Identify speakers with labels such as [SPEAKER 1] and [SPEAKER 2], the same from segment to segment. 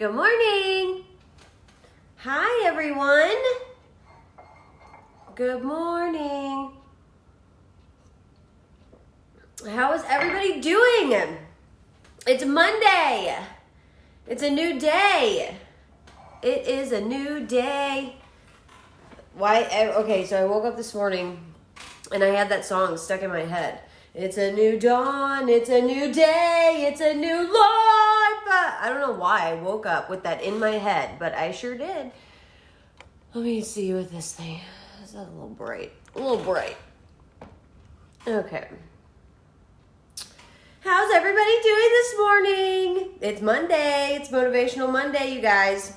[SPEAKER 1] Good morning. Hi, everyone. Good morning. How is everybody doing? It's Monday. It's a new day. It is a new day. Why? Okay, so I woke up this morning and I had that song stuck in my head. It's a new dawn, it's a new day, it's a new life. I don't know why I woke up with that in my head, but I sure did. Let me see with this thing. It's a little bright. Okay. How's everybody doing this morning? It's Monday. It's Motivational Monday, you guys.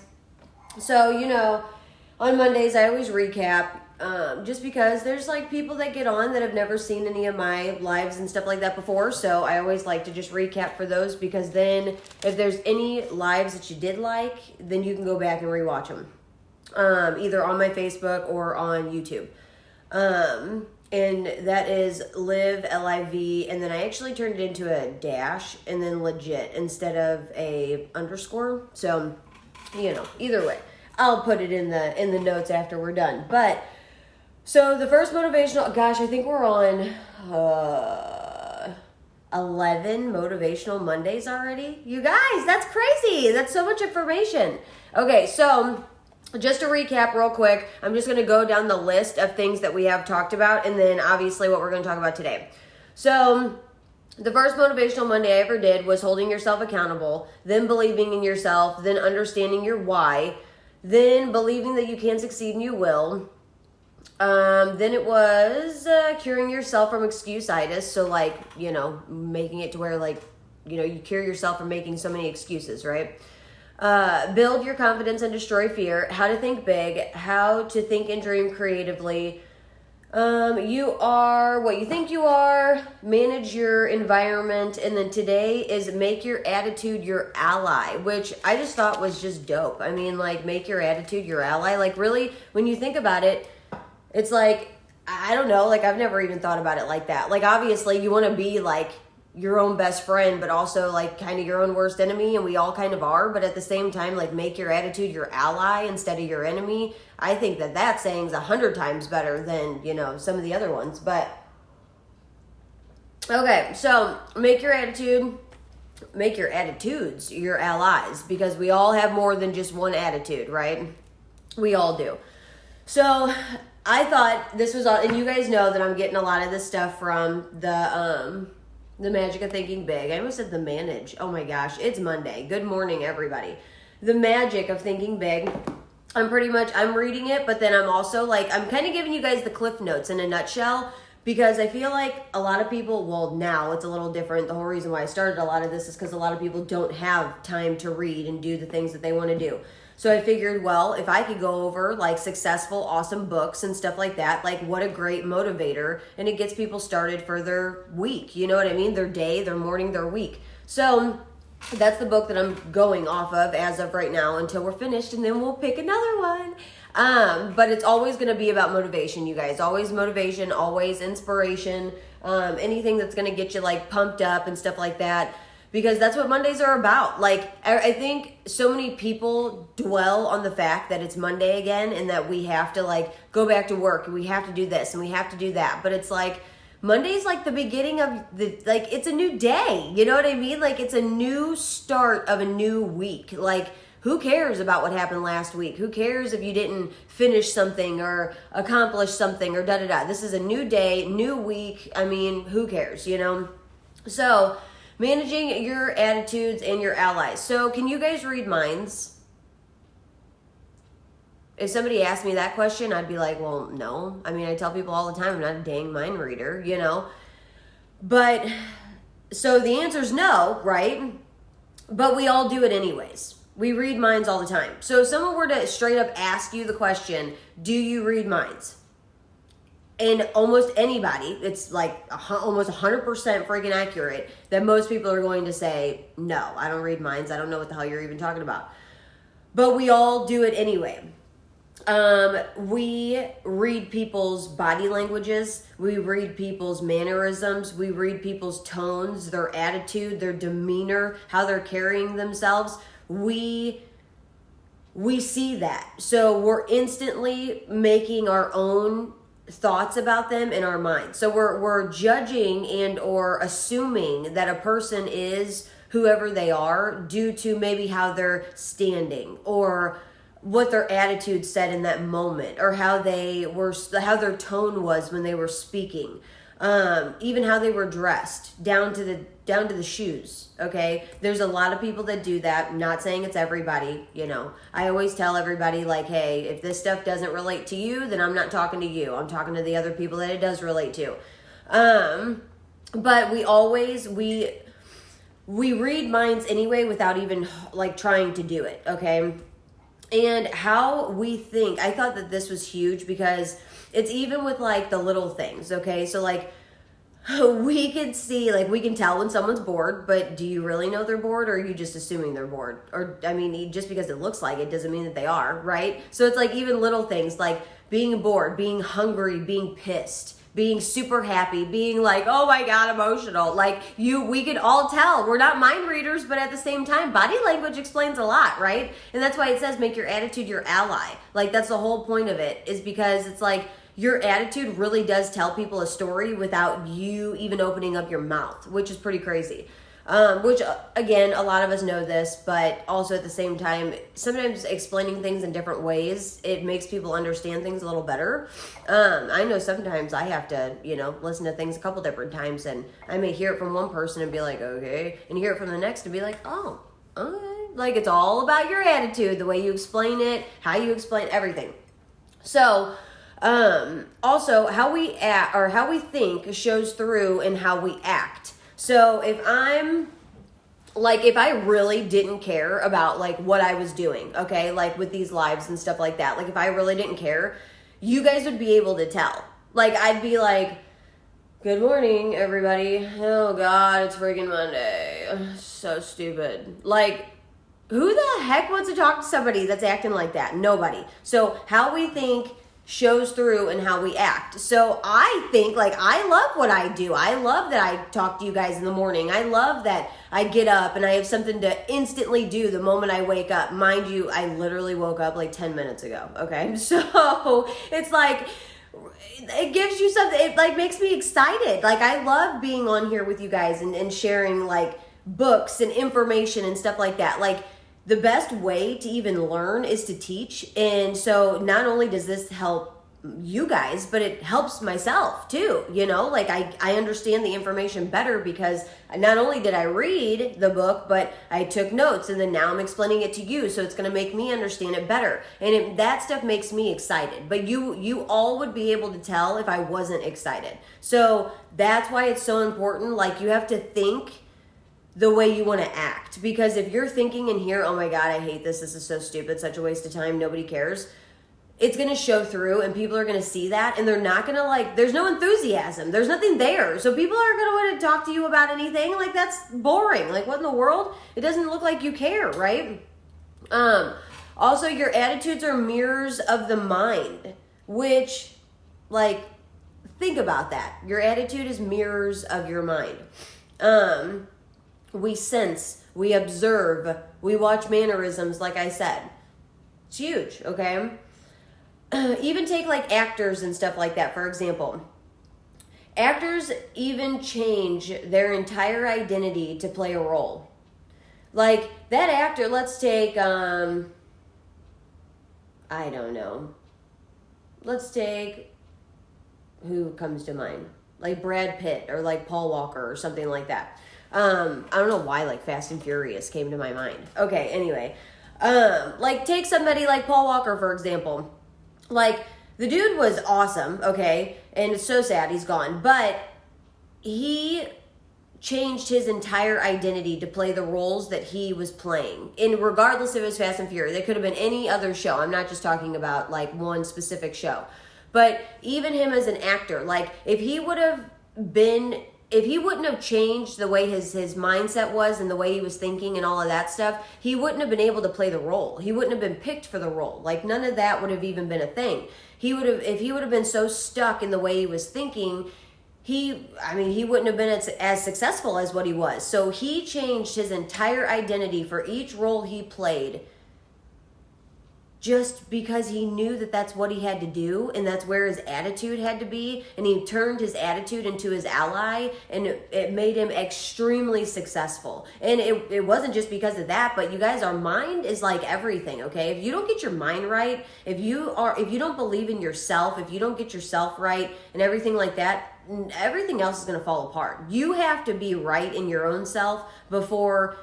[SPEAKER 1] So, on Mondays I always recap. Just because there's like people that get on that have never seen any of my lives and stuff like that before. So I always like to just recap for those, because then if there's any lives that you did like, then you can go back and rewatch them. Either on my Facebook or on YouTube. And that is live, L-I-V, and then I actually turned it into a dash and then legit instead of a underscore. So, either way, I'll put it in the notes after we're done. But so the first motivational, I think we're on 11 motivational Mondays already. You guys, that's crazy. That's so much information. Okay, so just to recap real quick, I'm just going to go down the list of things that we have talked about, and then obviously what we're going to talk about today. So the first motivational Monday I ever did was holding yourself accountable, then believing in yourself, then understanding your why, then believing that you can succeed and you will. Then it was curing yourself from excuse-itis. So making it to where you cure yourself from making so many excuses, right? Build your confidence and destroy fear. How to think big. How to think and dream creatively. You are what you think you are. Manage your environment. And then today is make your attitude your ally, which I just thought was just dope. I mean, make your attitude your ally. Really, when you think about it, it's I don't know, I've never even thought about it like that. Obviously you want to be your own best friend, but also kind of your own worst enemy, and we all kind of are. But at the same time, make your attitude your ally instead of your enemy. I think that saying's 100 times better than, some of the other ones. But okay, so make your attitudes your allies, because we all have more than just one attitude, right? We all do. So I thought this was all, and you guys know that I'm getting a lot of this stuff from the Magic of Thinking Big. I almost said the Manage. Oh my gosh, it's Monday. Good morning, everybody. The Magic of Thinking Big. I'm reading it, but then I'm also I'm kind of giving you guys the cliff notes in a nutshell, because I feel like a lot of people, well, now it's a little different. The whole reason why I started a lot of this is because a lot of people don't have time to read and do the things that they want to do. So I figured, well, if I could go over successful, awesome books and stuff like that, what a great motivator, and it gets people started for their week. You know what I mean? Their day, their morning, their week. So that's the book that I'm going off of as of right now until we're finished, and then we'll pick another one. But it's always going to be about motivation, you guys. Always motivation, always inspiration, anything that's going to get you pumped up and stuff like that. Because that's what Mondays are about. I think so many people dwell on the fact that it's Monday again, and that we have to go back to work, and we have to do this and we have to do that. But it's Monday's the beginning of it's a new day. You know what I mean? It's a new start of a new week. Who cares about what happened last week? Who cares if you didn't finish something or accomplish something or da-da-da? This is a new day, new week. I mean, who cares, So managing your attitudes and your allies. So can you guys read minds? If somebody asked me that question, I'd be like, well, no. I mean, I tell people all the time, I'm not a dang mind reader, But, so the answer is no, right? But we all do it anyways. We read minds all the time. So if someone were to straight up ask you the question, do you read minds? And almost anybody, it's almost 100% freaking accurate that most people are going to say, no, I don't read minds. I don't know what the hell you're even talking about. But we all do it anyway. We read people's body languages. We read people's mannerisms. We read people's tones, their attitude, their demeanor, how they're carrying themselves. We we see that. So we're instantly making our own thoughts about them in our mind. So we're judging and or assuming that a person is whoever they are due to maybe how they're standing or what their attitude said in that moment, or how their tone was when they were speaking, even how they were dressed, down to the shoes. Okay, there's a lot of people that do that. I'm not saying it's everybody. I always tell everybody, like, hey, if this stuff doesn't relate to you, then I'm not talking to you. I'm talking to the other people that it does relate to. But we read minds anyway without even like trying to do it. Okay. And how we think, I thought that this was huge because it's even with like the little things, okay? So like we can see, like we can tell when someone's bored, but do you really know they're bored, or are you just assuming they're bored? Or, I mean, just because it looks like it doesn't mean that they are, right? So it's like even little things like being bored, being hungry, being pissed, being super happy, being like, oh my God, emotional. Like we could all tell. We're not mind readers, but at the same time, body language explains a lot, right? And that's why it says make your attitude your ally. Like that's the whole point of it, is because it's like your attitude really does tell people a story without you even opening up your mouth, which is pretty crazy. Which again, a lot of us know this, but also at the same time, sometimes explaining things in different ways, it makes people understand things a little better. I know sometimes I have to, listen to things a couple different times, and I may hear it from one person and be like, okay, and hear it from the next and be like, oh, okay. Like it's all about your attitude, the way you explain it, how you explain everything. So, also how we act or how we think shows through in how we act. So if I really didn't care about like what I was doing, okay, like with these lives and stuff like that, like if I really didn't care, you guys would be able to tell. Like I'd be like, good morning, everybody. Oh God, it's freaking Monday. So stupid. Like, who the heck wants to talk to somebody that's acting like that? Nobody. So how we think shows through in how we act. So I think, like, I love what I do. I love that I talk to you guys in the morning. I love that I get up and I have something to instantly do the moment I wake up. Mind you, I literally woke up like 10 minutes ago. Okay. So it's like, it gives you something. It like makes me excited. Like I love being on here with you guys and sharing like books and information and stuff like that. Like, the best way to even learn is to teach. And so not only does this help you guys, but it helps myself too. Like I understand the information better because not only did I read the book, but I took notes, and then now I'm explaining it to you. So it's going to make me understand it better. And that stuff makes me excited, but you all would be able to tell if I wasn't excited. So that's why it's so important. Like you have to think the way you want to act, because if you're thinking in here, oh my God, I hate this is so stupid, such a waste of time, nobody cares, it's going to show through, and people are going to see that, and they're not going to like, there's no enthusiasm, there's nothing there, so people aren't going to want to talk to you about anything. Like that's boring. Like what in the world? It doesn't look like you care, right? Also, your attitudes are mirrors of the mind, which, like, think about that. Your attitude is mirrors of your mind. We sense, we observe, we watch mannerisms, like I said. It's huge, okay? Even take like actors and stuff like that, for example. Actors even change their entire identity to play a role. Like that actor, let's take, I don't know. Let's take, who comes to mind? Like Brad Pitt or like Paul Walker or something like that. I don't know why like Fast and Furious came to my mind. Okay, anyway. Like take somebody like Paul Walker, for example. Like the dude was awesome, okay? And it's so sad he's gone. But he changed his entire identity to play the roles that he was playing. And regardless if it was Fast and Furious, it could have been any other show. I'm not just talking about like one specific show. But even him as an actor, like if he wouldn't have changed the way his mindset was and the way he was thinking and all of that stuff, he wouldn't have been able to play the role. He wouldn't have been picked for the role. Like none of that would have even been a thing. If he would have been so stuck in the way he was thinking, he wouldn't have been as successful as what he was. So he changed his entire identity for each role he played just because he knew that that's what he had to do and that's where his attitude had to be, and he turned his attitude into his ally, and it made him extremely successful. And it wasn't just because of that, but you guys, our mind is like everything, okay? If you don't get your mind right, if you don't believe in yourself, if you don't get yourself right and everything like that, everything else is going to fall apart. You have to be right in your own self before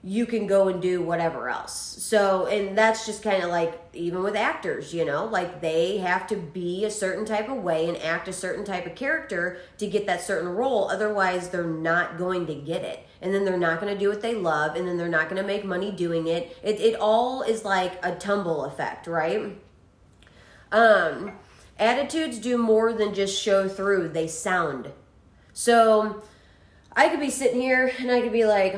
[SPEAKER 1] you can go and do whatever else. So, and that's just kind of like, even with actors, you know, like they have to be a certain type of way and act a certain type of character to get that certain role. Otherwise, they're not going to get it. And then they're not going to do what they love, and then they're not going to make money doing it. It all is like a tumble effect, right? Attitudes do more than just show through, they sound. So I could be sitting here and I could be like,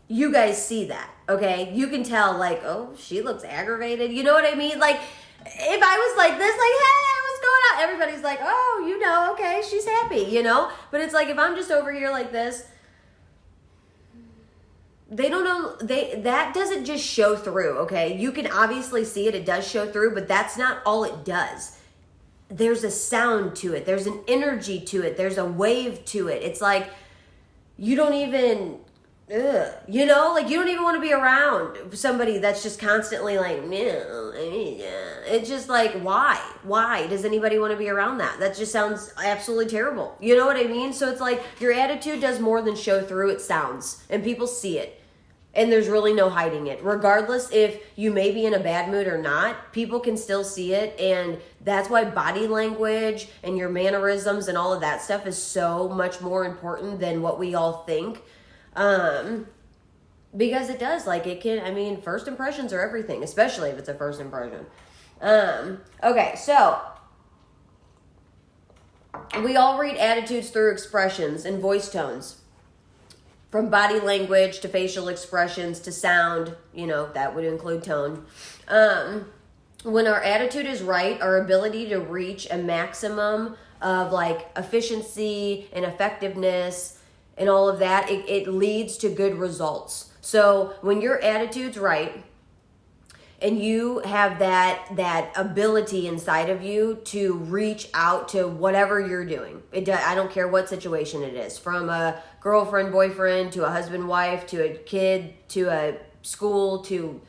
[SPEAKER 1] you guys see that, okay? You can tell, like, oh, she looks aggravated. You know what I mean? Like, if I was like this, like, hey, what's going on? Everybody's like, oh, you know, okay, she's happy, you know? But it's like, if I'm just over here like this, they don't know, that doesn't just show through, okay? You can obviously see it, it does show through, but that's not all it does. There's a sound to it. There's an energy to it. There's a wave to it. It's like, you don't even... you know, like you don't even want to be around somebody that's just constantly like, it's just like, why does anybody want to be around that just sounds absolutely terrible, you know what I mean? So it's like, your attitude does more than show through, it sounds, and people see it, and there's really no hiding it. Regardless if you may be in a bad mood or not, people can still see it. And that's why body language and your mannerisms and all of that stuff is so much more important than what we all think. Because it does, like, it can, I mean, first impressions are everything, especially if it's a first impression. Okay, so we all read attitudes through expressions and voice tones, from body language to facial expressions to sound, you know, that would include tone. When our attitude is right, our ability to reach a maximum of like efficiency and effectiveness and all of that, it leads to good results. So when your attitude's right and you have that ability inside of you to reach out to whatever you're doing, I don't care what situation it is, from a girlfriend, boyfriend, to a husband, wife, to a kid, to a school, to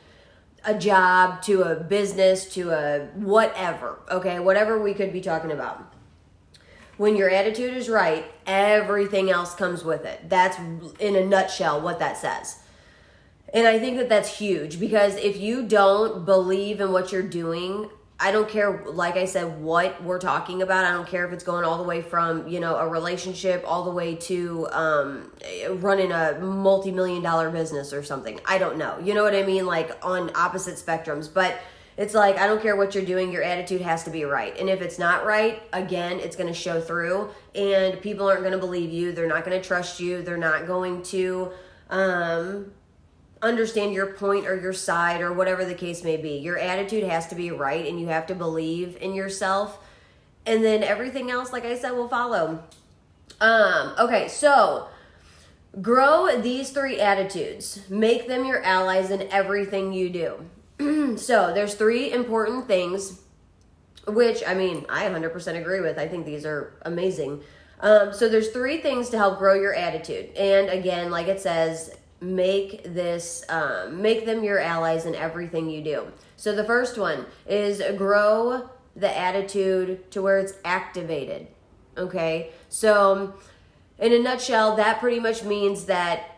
[SPEAKER 1] a job, to a business, to a whatever, okay, whatever we could be talking about. When your attitude is right, everything else comes with it. That's, in a nutshell, what that says. And I think that that's huge, because if you don't believe in what you're doing, I don't care, like I said, what we're talking about. I don't care if it's going all the way from, you know, a relationship all the way to running a multi-million-dollar business or something. I don't know. You know what I mean? Like, on opposite spectrums. But it's like, I don't care what you're doing, your attitude has to be right. And if it's not right, again, it's going to show through, and people aren't going to believe you. They're not going to trust you. They're not going to understand your point or your side or whatever the case may be. Your attitude has to be right, and you have to believe in yourself. And then everything else, like I said, will follow. Okay, so grow these 3 attitudes. Make them your allies in everything you do. So there's 3 important things, which, I mean, I 100% agree with. I think these are amazing. So there's 3 things to help grow your attitude. And again, like it says, make them your allies in everything you do. So the first one is grow the attitude to where it's activated. Okay. So in a nutshell, that pretty much means that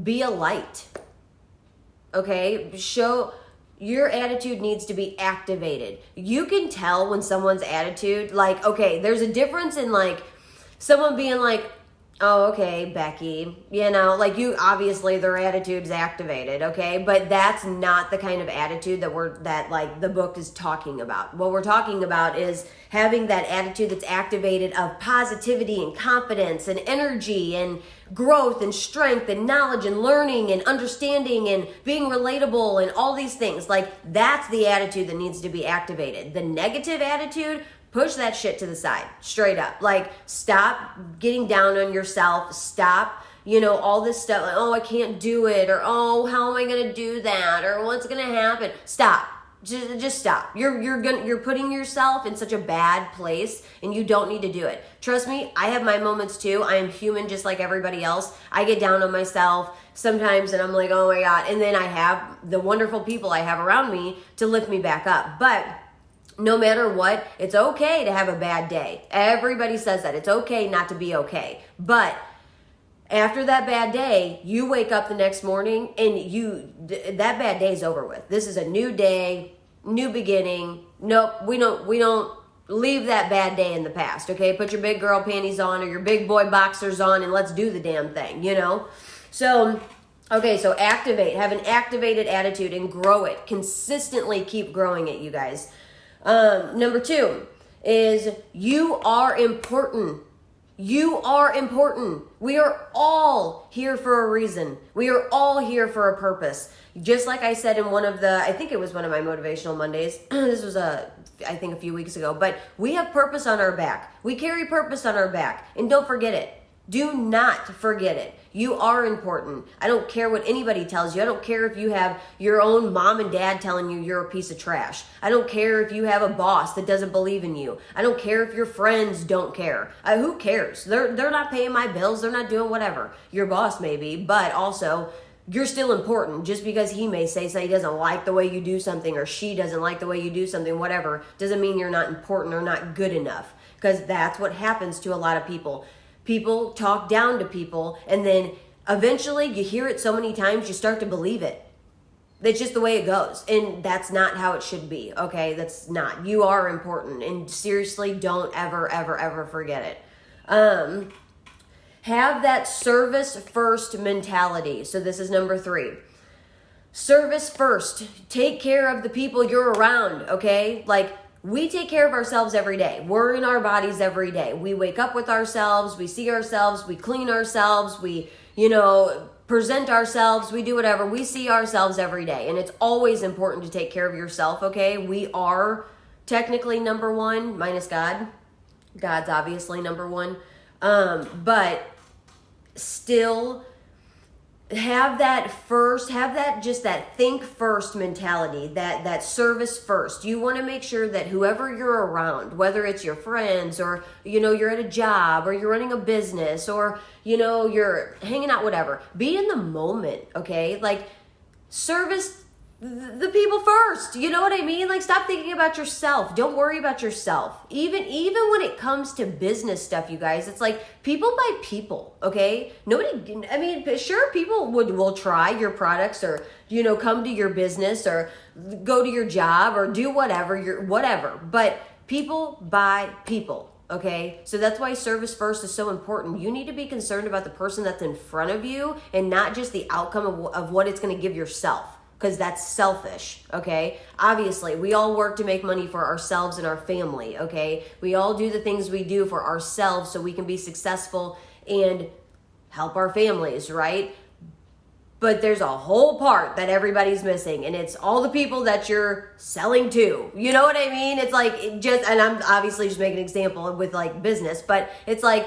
[SPEAKER 1] be a light. Okay, your attitude needs to be activated. You can tell when someone's attitude, like, okay, there's a difference in like someone being like, oh, okay, Becky, you know, like, you, obviously their attitude's activated, okay, but that's not the kind of attitude that like the book is talking about. What we're talking about is having that attitude that's activated of positivity and confidence and energy and growth and strength and knowledge and learning and understanding and being relatable and all these things. Like, that's the attitude that needs to be activated. The negative attitude, push that shit to the side, straight up. Like, stop getting down on yourself. Stop all this stuff, like, oh, I can't do it, or oh, how am I going to do that, or what's going to happen? Stop. Just stop. You're putting yourself in such a bad place, and you don't need to do it. Trust me, I have my moments too. I am human just like everybody else. I get down on myself sometimes, and I'm like, oh my God. And then I have the wonderful people I have around me to lift me back up. But no matter what, it's okay to have a bad day. Everybody says that. It's okay not to be okay. But after that bad day, you wake up the next morning and that bad day is over with. This is a new day, new beginning. Nope, we don't leave that bad day in the past, okay? Put your big girl panties on or your big boy boxers on and let's do the damn thing, So, okay, so activate. Have an activated attitude and grow it. Consistently keep growing it, you guys. Number 2 is you are important. You are important. We are all here for a reason. We are all here for a purpose. Just like I said in I think it was one of my Motivational Mondays. This was I think a few weeks ago. But we have purpose on our back. We carry purpose on our back. And don't forget it. Do not forget it. You are important. I don't care what anybody tells you. I don't care if you have your own mom and dad telling you you're a piece of trash. I don't care if you have a boss that doesn't believe in you. I don't care if your friends don't care. Who cares? They're not paying my bills. They're not doing whatever. Your boss may be, but also you're still important. Just because he may say he doesn't like the way you do something or she doesn't like the way you do something, whatever, doesn't mean you're not important or not good enough. Because that's what happens to a lot of people. People talk down to people, and then eventually you hear it so many times, you start to believe it. That's just the way it goes. And that's not how it should be, okay? That's not. You are important. And seriously, don't ever, ever, ever forget it. Have that service first mentality. So this is number 3. Service first. Take care of the people you're around, okay? Like, we take care of ourselves every day. We're in our bodies every day. We wake up with ourselves. We see ourselves. We clean ourselves. We, present ourselves. We do whatever. We see ourselves every day. And it's always important to take care of yourself, okay? We are technically number 1, minus God. God's obviously number 1. But still have that think first mentality, that service first. You want to make sure that whoever you're around, whether it's your friends or, you're at a job or you're running a business or, you're hanging out, whatever, be in the moment, okay? Like, service the people first. You know what I mean? Like, stop thinking about yourself. Don't worry about yourself. Even when it comes to business stuff, you guys, it's like people buy people, okay? Sure, people will try your products or, come to your business or go to your job or do whatever. But people buy people, okay? So that's why service first is so important. You need to be concerned about the person that's in front of you and not just the outcome of what it's going to give yourself. Because that's selfish, okay? Obviously, we all work to make money for ourselves and our family, okay? We all do the things we do for ourselves so we can be successful and help our families, right? But there's a whole part that everybody's missing, and it's all the people that you're selling to. You know what I mean? It's like, and I'm obviously just making an example with like business, but it's like,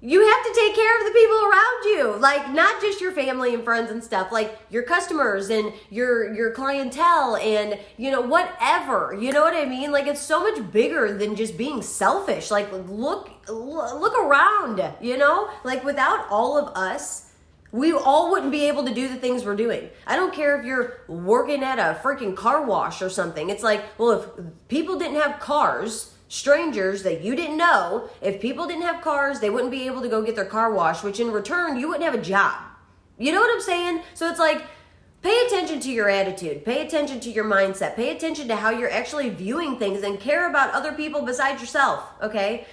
[SPEAKER 1] you have to take care of the people around you, like not just your family and friends and stuff, like your customers and your clientele and, whatever, you know what I mean? Like, it's so much bigger than just being selfish. Like, look around, like without all of us, we all wouldn't be able to do the things we're doing. I don't care if you're working at a freaking car wash or something. It's like, well, if people didn't have cars, strangers that you didn't know, if people didn't have cars, they wouldn't be able to go get their car washed, which in return, you wouldn't have a job. You know what I'm saying? So it's like, pay attention to your attitude, pay attention to your mindset, pay attention to how you're actually viewing things and care about other people besides yourself, okay?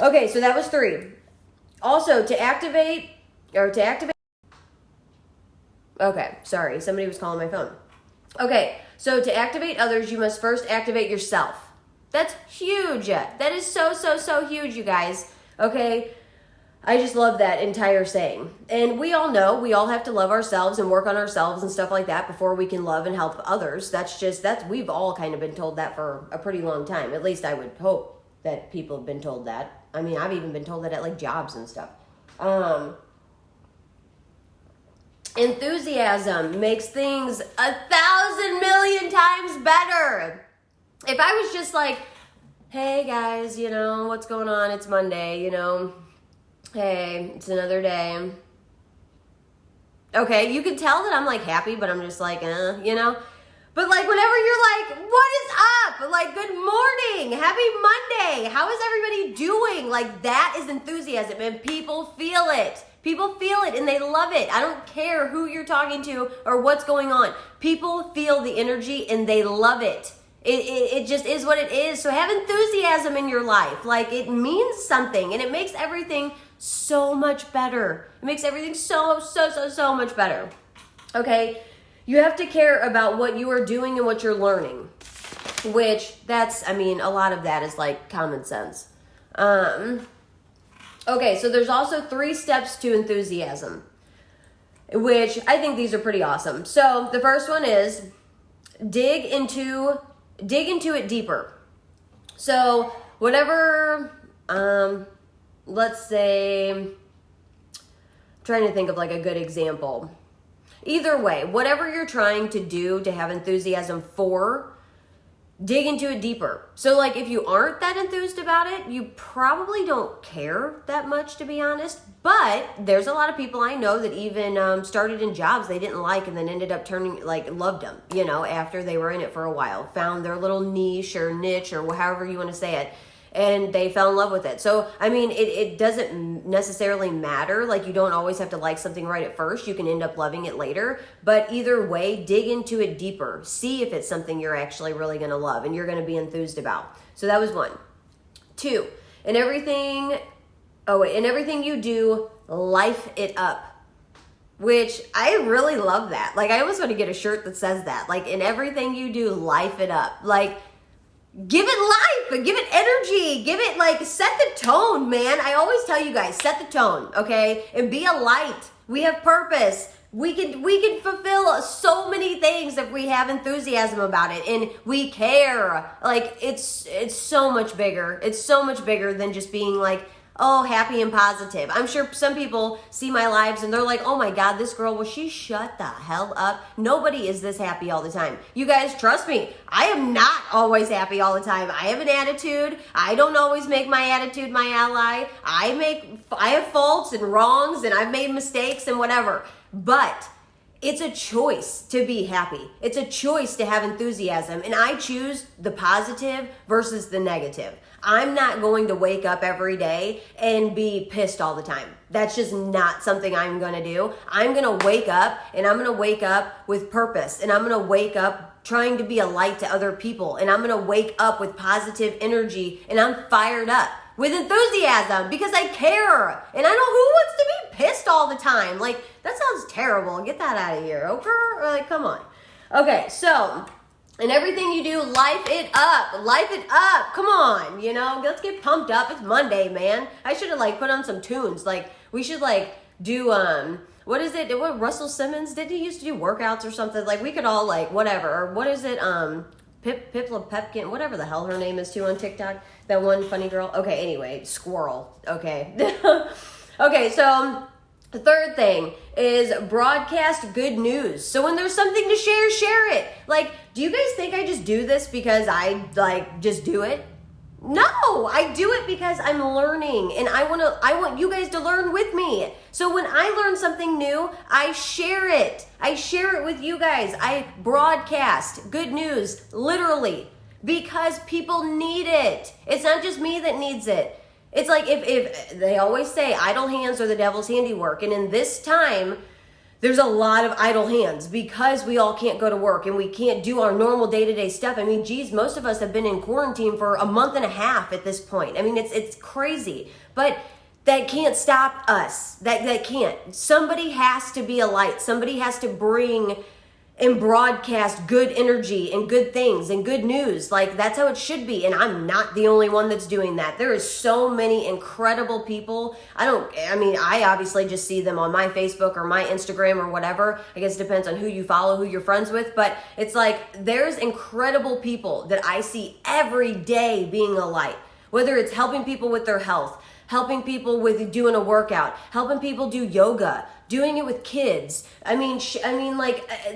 [SPEAKER 1] Okay, so that was 3. Also, to activate, okay, sorry, somebody was calling my phone. Okay, so to activate others, you must first activate yourself. That's huge. That is so, so, so huge, you guys. Okay, I just love that entire saying. And we all know we all have to love ourselves and work on ourselves and stuff like that before we can love and help others. We've all kind of been told that for a pretty long time. At least I would hope that people have been told that. I mean, I've even been told that at like jobs and stuff. Enthusiasm makes things 1,000 million times better. If I was just like, hey guys, you know, what's going on? It's Monday, you know. Hey, it's another day. Okay, you can tell that I'm like happy, but I'm just like, you know. But like whenever you're like, what is up? Like, good morning, happy Monday. How is everybody doing? Like, that is enthusiasm, and people feel it. People feel it and they love it. I don't care who you're talking to or what's going on. People feel the energy and they love it. It just is what it is. So have enthusiasm in your life. Like, it means something, and it makes everything so much better. It makes everything so much better. Okay? You have to care about what you are doing and what you're learning, which a lot of that is like common sense. Okay, so there's also 3 steps to enthusiasm, which I think these are pretty awesome. So the first one is dig into it deeper. So whatever, let's say, I'm trying to think of like a good example. Either way, whatever you're trying to do to have enthusiasm for, dig into it deeper. So like if you aren't that enthused about it, you probably don't care that much, to be honest. But there's a lot of people I know that even started in jobs they didn't like and then ended up loved them, you know, after they were in it for a while, found their little niche or however you want to say it. And they fell in love with it. So, I mean, it doesn't necessarily matter. Like, you don't always have to like something right at first. You can end up loving it later. But either way, dig into it deeper. See if it's something you're actually really going to love and you're going to be enthused about. So that was 1. 2, in everything you do, life it up. Which I really love that. Like, I almost want to get a shirt that says that. Like, in everything you do, life it up. Like, give it life, give it energy, set the tone, man. I always tell you guys, set the tone, okay? And be a light. We have purpose. We can fulfill so many things if we have enthusiasm about it and we care. Like, it's so much bigger. It's so much bigger than just being like, oh, happy and positive. I'm sure some people see my lives and they're like, oh my God, this girl, will she shut the hell up? Nobody is this happy all the time. You guys, trust me, I am not always happy all the time. I have an attitude. I don't always make my attitude my ally. I have faults and wrongs and I've made mistakes and whatever. But it's a choice to be happy. It's a choice to have enthusiasm. And I choose the positive versus the negative. I'm not going to wake up every day and be pissed all the time. That's just not something I'm going to do. I'm going to wake up and I'm going to wake up with purpose. And I'm going to wake up trying to be a light to other people. And I'm going to wake up with positive energy. And I'm fired up with enthusiasm because I care. And I know who wants to be pissed all the time. Like, that sounds terrible. Get that out of here, okay? Like, come on. Okay, so in everything you do, life it up. Life it up. Come on, you know, let's get pumped up. It's Monday, man. I should have put on some tunes. Like, we should do what is it? What Russell Simmons, did he used to do workouts or something? Like, we could all whatever. Or what is it? Pipla Pepkin, whatever the hell her name is too on TikTok. That one funny girl. Okay, anyway, squirrel. Okay. Okay, so the third thing is broadcast good news. So when there's something to share, share it. Like, do you guys think I just do this because I just do it? No, I do it because I'm learning and I want you guys to learn with me. So when I learn something new, I share it. I share it with you guys. I broadcast good news, literally, because people need it. It's not just me that needs it. It's like if they always say idle hands are the devil's handiwork. And in this time, there's a lot of idle hands because we all can't go to work and we can't do our normal day-to-day stuff. I mean, geez, most of us have been in quarantine for a month and a half at this point. I mean, it's crazy, but that can't stop us. That can't. Somebody has to be a light. Somebody has to bring and broadcast good energy and good things and good news. Like, that's how it should be. And I'm not the only one that's doing that. There is so many incredible people. I obviously just see them on my Facebook or my Instagram or whatever. I guess it depends on who you follow, who you're friends with. But it's like, there's incredible people that I see every day being a light. Whether it's helping people with their health, helping people with doing a workout, helping people do yoga, doing it with kids. I mean,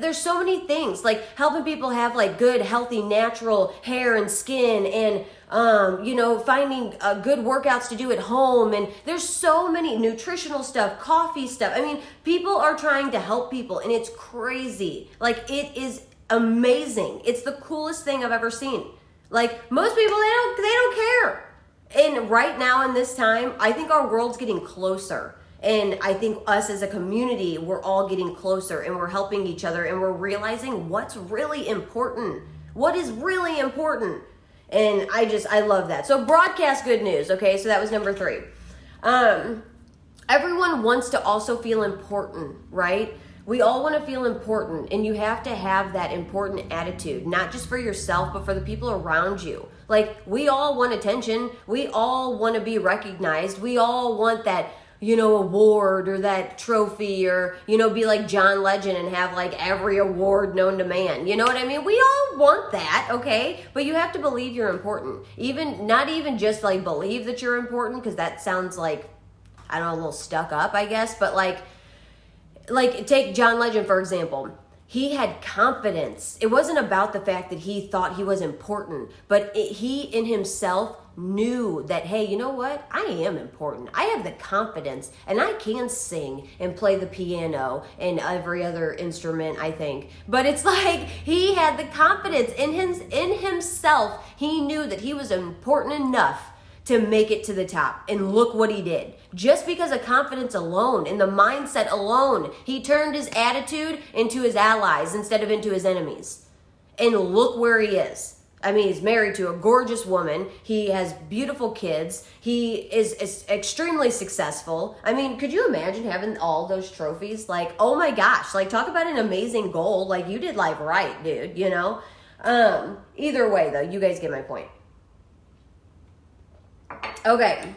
[SPEAKER 1] there's so many things, like helping people have like good, healthy, natural hair and skin, and finding good workouts to do at home. And there's so many nutritional stuff, coffee stuff. I mean, people are trying to help people, and it's crazy. Like, it is amazing. It's the coolest thing I've ever seen. Like, most people, they don't care. And right now in this time, I think our world's getting closer. And I think us as a community, we're all getting closer, and we're helping each other, and we're realizing what's really important. What is really important? And I love that. So broadcast good news. Okay, so that was number 3. Everyone wants to also feel important, right? We all want to feel important, and you have to have that important attitude, not just for yourself, but for the people around you. Like, we all want attention. We all want to be recognized. We all want that, award or that trophy, or, be like John Legend and have like every award known to man. You know what I mean? We all want that, okay? But you have to believe you're important. Not even just like believe that you're important, because that sounds like, I don't know, a little stuck up, I guess. But like take John Legend, for example. He had confidence. It wasn't about the fact that he thought he was important, but he in himself knew that, hey, you know what? I am important. I have the confidence, and I can sing and play the piano and every other instrument, I think. But it's like he had the confidence in himself. He knew that he was important enough to make it to the top. And look what he did. Just because of confidence alone and the mindset alone, he turned his attitude into his allies instead of into his enemies. And look where he is. I mean, he's married to a gorgeous woman. He has beautiful kids. He is extremely successful. I mean, could you imagine having all those trophies? Like, oh my gosh, like, talk about an amazing goal. Like, you did life right, dude, Either way, though, you guys get my point. Okay,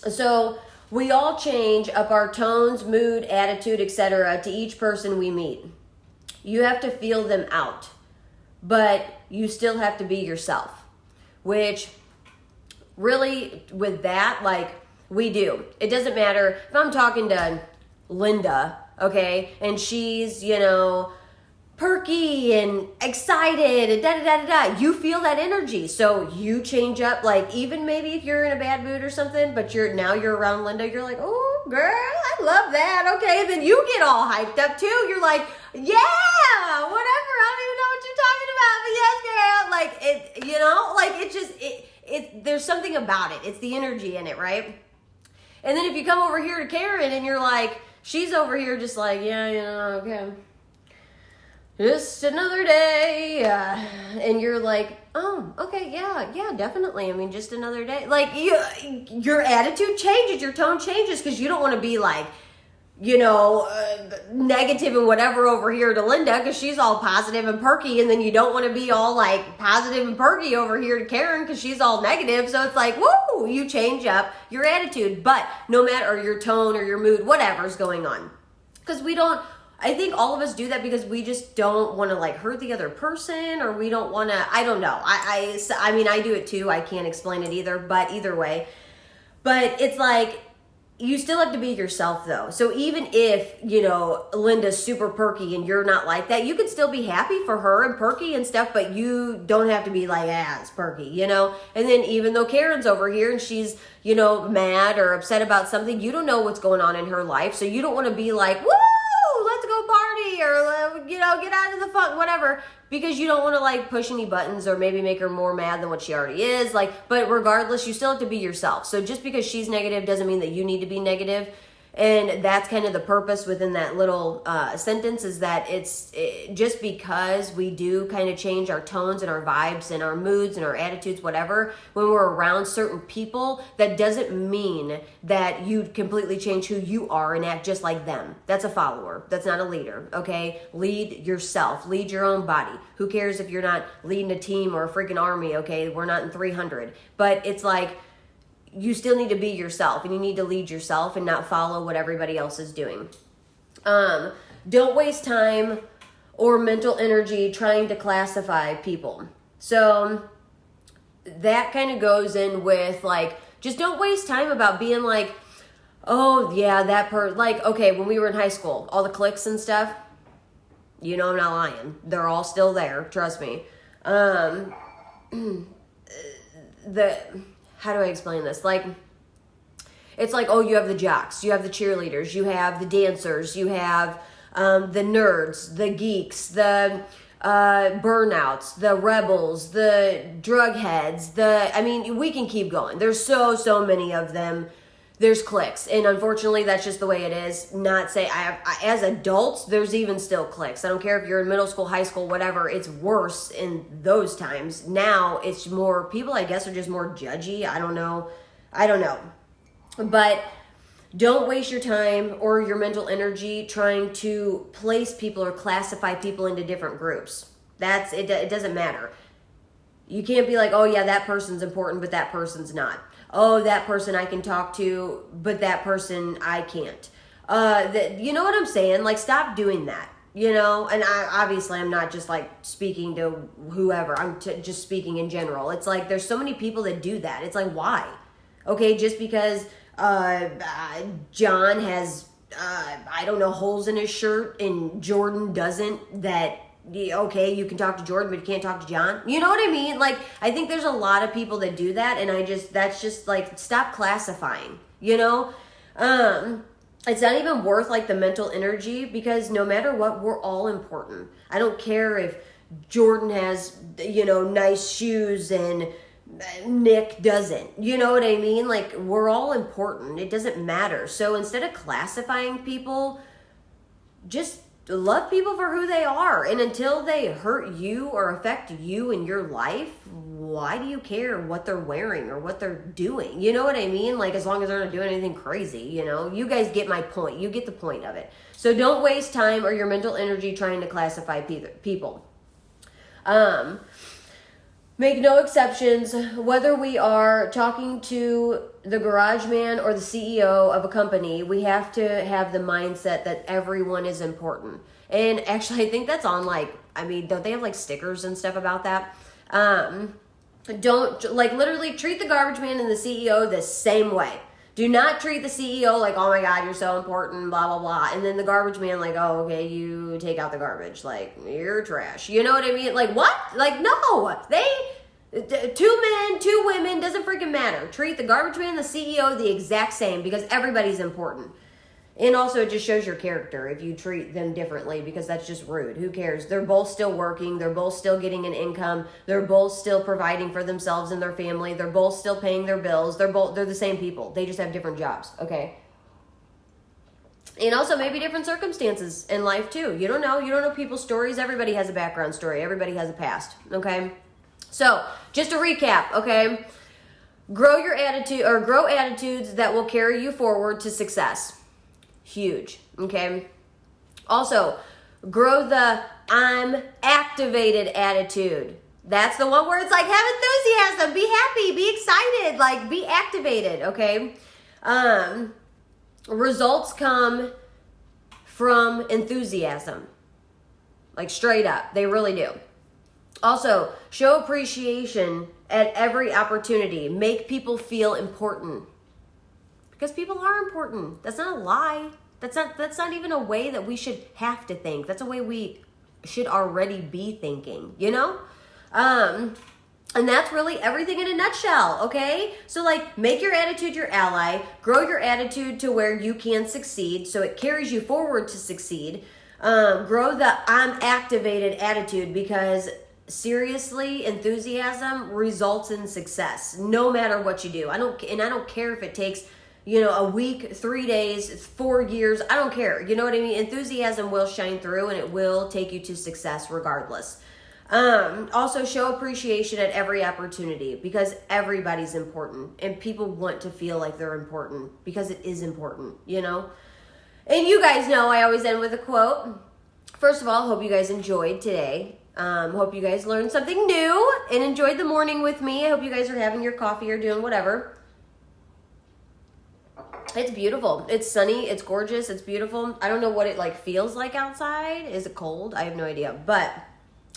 [SPEAKER 1] so we all change up our tones, mood, attitude, etc. to each person we meet. You have to feel them out, but you still have to be yourself, which really with that, like, we do. It doesn't matter if I'm talking to Linda, okay, and she's, perky and excited and da-da-da-da-da. You feel that energy. So you change up, like, even maybe if you're in a bad mood or something, but you're around Linda, you're like, oh, girl, I love that. Okay, then you get all hyped up too. You're like, yeah, whatever. I don't even know what you're talking about, but yes, girl. Like, it's just, there's something about it. It's the energy in it, right? And then if you come over here to Karen and you're like, she's over here just like, yeah, okay. Just another day, and you're like, oh, okay, yeah, definitely. I mean, just another day. Like, your attitude changes, your tone changes, because you don't want to be like, negative and whatever over here to Linda, because she's all positive and perky, and then you don't want to be all like positive and perky over here to Karen because she's all negative. So it's like, woo, you change up your attitude, but no matter, or your tone or your mood, whatever's going on, because I think all of us do that because we just don't want to like hurt the other person, or we don't want to, I don't know. I mean, I do it too. I can't explain it either, but either way. But it's like, you still have to be yourself though. So even if, Linda's super perky and you're not like that, you can still be happy for her and perky and stuff, but you don't have to be like as perky, And then even though Karen's over here and she's, mad or upset about something, you don't know what's going on in her life. So you don't want to be like, woo! Let's go party, or get out of the fun, whatever, because you don't want to like push any buttons or maybe make her more mad than what she already is. Like, but regardless, you still have to be yourself. So just because she's negative doesn't mean that you need to be negative. And that's kind of the purpose within that little sentence, is that just because we do kind of change our tones and our vibes and our moods and our attitudes, whatever, when we're around certain people, that doesn't mean that you completely change who you are and act just like them. That's a follower. That's not a leader, okay? Lead yourself. Lead your own body. Who cares if you're not leading a team or a freaking army, okay? We're not in 300. But it's like, you still need to be yourself, and you need to lead yourself and not follow what everybody else is doing. Don't waste time or mental energy trying to classify people. So that kind of goes in with like, just don't waste time about being like, oh yeah, like, okay, when we were in high school, all the cliques and stuff, I'm not lying. They're all still there. Trust me. How do I explain this? Like, it's like, oh, you have the jocks, you have the cheerleaders, you have the dancers, you have the nerds, the geeks, the burnouts, the rebels, the drug heads, we can keep going. There's so many of them. There's cliques, and unfortunately that's just the way it is. As adults, there's even still cliques. I don't care if you're in middle school, high school, whatever, it's worse in those times. Now it's more, people I guess are just more judgy. I don't know. But don't waste your time or your mental energy trying to place people or classify people into different groups. It doesn't matter. You can't be like, oh yeah, that person's important, but that person's not. Oh, that person I can talk to, but that person I can't. You know what I'm saying? Like, stop doing that, And I'm not just like speaking to whoever. I'm just speaking in general. It's like there's so many people that do that. It's like, why? Okay, just because John has, holes in his shirt and Jordan doesn't, okay, you can talk to Jordan, but you can't talk to John. You know what I mean? Like, I think there's a lot of people that do that, and that's just like, stop classifying, It's not even worth like the mental energy, because no matter what, we're all important. I don't care if Jordan has, nice shoes and Nick doesn't. You know what I mean? Like, we're all important. It doesn't matter. So instead of classifying people, just love people for who they are. And until they hurt you or affect you in your life, why do you care what they're wearing or what they're doing? You know what I mean? Like, as long as they're not doing anything crazy, you guys get my point. You get the point of it. So don't waste time or your mental energy trying to classify people. Make no exceptions, whether we are talking to the garage man or the CEO of a company, we have to have the mindset that everyone is important. And actually, I think that's on don't they have like stickers and stuff about that? Don't, literally treat the garbage man and the CEO the same way. Do not treat the CEO like, oh my God, you're so important, blah, blah, blah. And then the garbage man like, oh, okay, you take out the garbage. Like, you're trash. You know what I mean? Like, what? Like, no. Two men, two women, doesn't freaking matter. Treat the garbage man and the CEO the exact same, because everybody's important. And also, it just shows your character if you treat them differently, because that's just rude. Who cares? They're both still working. They're both still getting an income. They're both still providing for themselves and their family. They're both still paying their bills. They're the same people. They just have different jobs, okay? And also maybe different circumstances in life too. You don't know. You don't know people's stories. Everybody has a background story. Everybody has a past, okay? So, just to recap, okay? Grow your attitude, or grow attitudes that will carry you forward to success. Huge, okay? Also, grow the I'm activated attitude. That's the one where it's like, have enthusiasm, be happy, be excited, like, be activated, okay? Results come from enthusiasm. Like, straight up, they really do. Also, show appreciation at every opportunity. Make people feel important. Because people are important. That's not a lie. That's not even a way that we should have to think. That's a way we should already be thinking, And that's really everything in a nutshell, okay? So, make your attitude your ally. Grow your attitude to where you can succeed, so it carries you forward to succeed. Grow the I'm activated attitude, because seriously, enthusiasm results in success no matter what you do. I don't care if it takes a week, 3 days, 4 years. I don't care. You know what I mean? Enthusiasm will shine through, and it will take you to success regardless. Also, show appreciation at every opportunity, because everybody's important and people want to feel like they're important, because it is important, And you guys know I always end with a quote. First of all, hope you guys enjoyed today. Hope you guys learned something new and enjoyed the morning with me. I hope you guys are having your coffee or doing whatever. It's beautiful. It's sunny. It's gorgeous. It's beautiful. I don't know what it feels like outside. Is it cold? I have no idea. But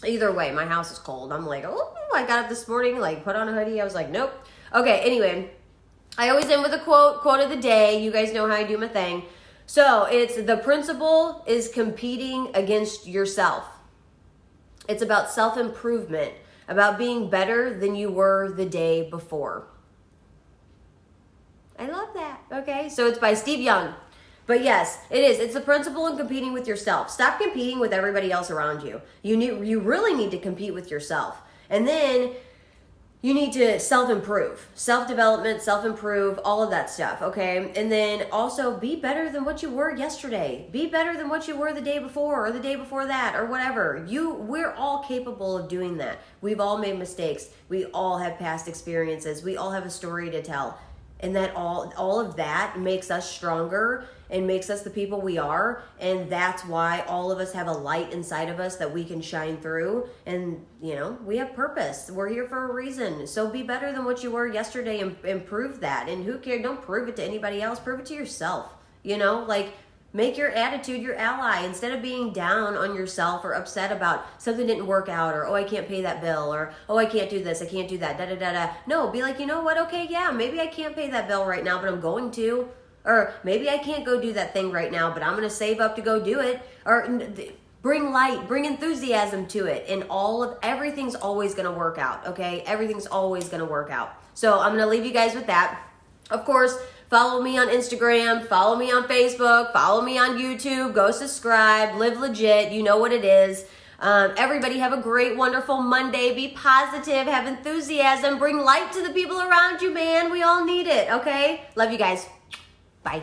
[SPEAKER 1] either way, my house is cold. I'm like, oh, I got up this morning, like put on a hoodie. I was like, nope. Okay, anyway, I always end with a quote of the day. You guys know how I do my thing. So it's the principle is competing against yourself. It's about self-improvement, about being better than you were the day before. I love that. Okay, so it's by Steve Young. But yes, it is. It's the principle in competing with yourself. Stop competing with everybody else around you. You really need to compete with yourself. And then you need to self-improve, self-development, self-improve, all of that stuff, okay? And then also be better than what you were yesterday. Be better than what you were the day before or the day before that or whatever. We're all capable of doing that. We've all made mistakes. We all have past experiences. We all have a story to tell. And that all of that makes us stronger and makes us the people we are. And that's why all of us have a light inside of us that we can shine through. And, we have purpose. We're here for a reason. So be better than what you were yesterday and prove that. And who cares? Don't prove it to anybody else. Prove it to yourself. Make your attitude your ally instead of being down on yourself or upset about something didn't work out or, oh, I can't pay that bill or, oh, I can't do this, I can't do that, da-da-da-da. No, be like, you know what? Okay, yeah, maybe I can't pay that bill right now, but I'm going to. Or maybe I can't go do that thing right now, but I'm going to save up to go do it. Or bring light, bring enthusiasm to it. And everything's always going to work out, okay? Everything's always going to work out. So I'm going to leave you guys with that. Of course, follow me on Instagram, follow me on Facebook, follow me on YouTube, go subscribe, live legit, you know what it is. Everybody have a great, wonderful Monday. Be positive, have enthusiasm, bring light to the people around you, man. We all need it, okay? Love you guys. Bye.